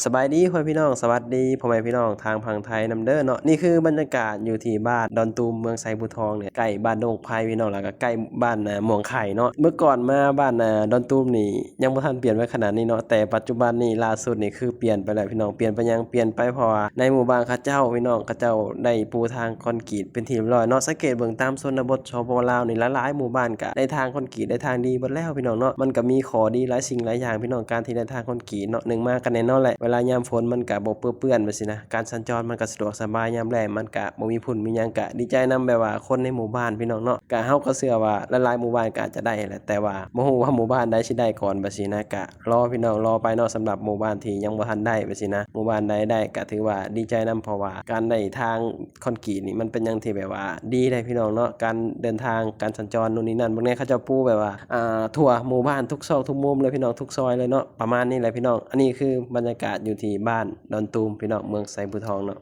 สบายดีพ่อพี่น้องสวัสดีพ่อแม่พี่น้องทางฝั่งไทยนำเด้อเนาะนี่คือบรรยากาศอยู่ที่บ้านดอนตูมเมืองไซบูทองเนี่ยใกล้บ้านดงไพรพี่น้องแล้วก็ใกล้บ้านม่วงไข่เนาะเมื่อก่อนมาบ้านดอนตูมนี่ยังบ่ทันเปลี่ยนไว้ขนาดนี้เนาะแต่ปัจจุบันนี่ล่าสุดนี่คือเปลี่ยนไปแล้วพี่น้องเปลี่ยนไปยังเปลี่ยนไปเพราะว่าในหมู่บ้านเขาเจ้าพี่น้องเขาเจ้าได้ปูทางคอนกรีตเป็นที่เรียบร้อยเนาะสังเกตเบิ่งตามชนบทชปลาวนี่หลายๆหมู่บ้านก็ได้ทางคอนกรีตได้ทางดีเบิดแล้วพี่น้องเนาะมันก็มีข้อดีหลายสิ่งหลายอย่างพี่น้องการที่ได้ทางคอนกรีตเนาะหนึ่งมาก็แน่นอนแหละเวลายามฝนมันก็บ่เปื้อนไปสินะการสัญจรมันก็สะดวกสบายยามแล้งมันก็บ่มีฝุ่นมีหยังก็ดีใจนำแบบว่าคนในหมู่บ้านพี่น้องเนาะก็เฮาก็เชื่อว่าหลายๆหมู่บ้านก็อาจจะได้แหละแต่ว่าบ่ฮู้ว่าหมู่บ้านใดสิได้ก่อนบัดสินะก็รอพี่น้องรอไปเนาะสำหรับหมู่บ้านที่ยังบ่ทันได้บัดสินะหมู่บ้านใดได้ก็ถือว่าดีใจนำเพราะว่าการได้ทางคอนกรีตนี่มันเป็นหยังที่แบบว่าดีได้พี่น้องเนาะการเดินทางการสัญจรนู่นนี่นั่นบางแน่เขาเจ้าปูแบบว่าทั่วหมู่บ้านทุกซอกทุกมุมเลยพี่น้องทุกซอยเลยเนาะประมาณนี้แหละพี่น้องอันนี้คือบรรยากาศอยู่ที่บ้านดอนตูมพี่น้องเมืองไซบูทองเนาะ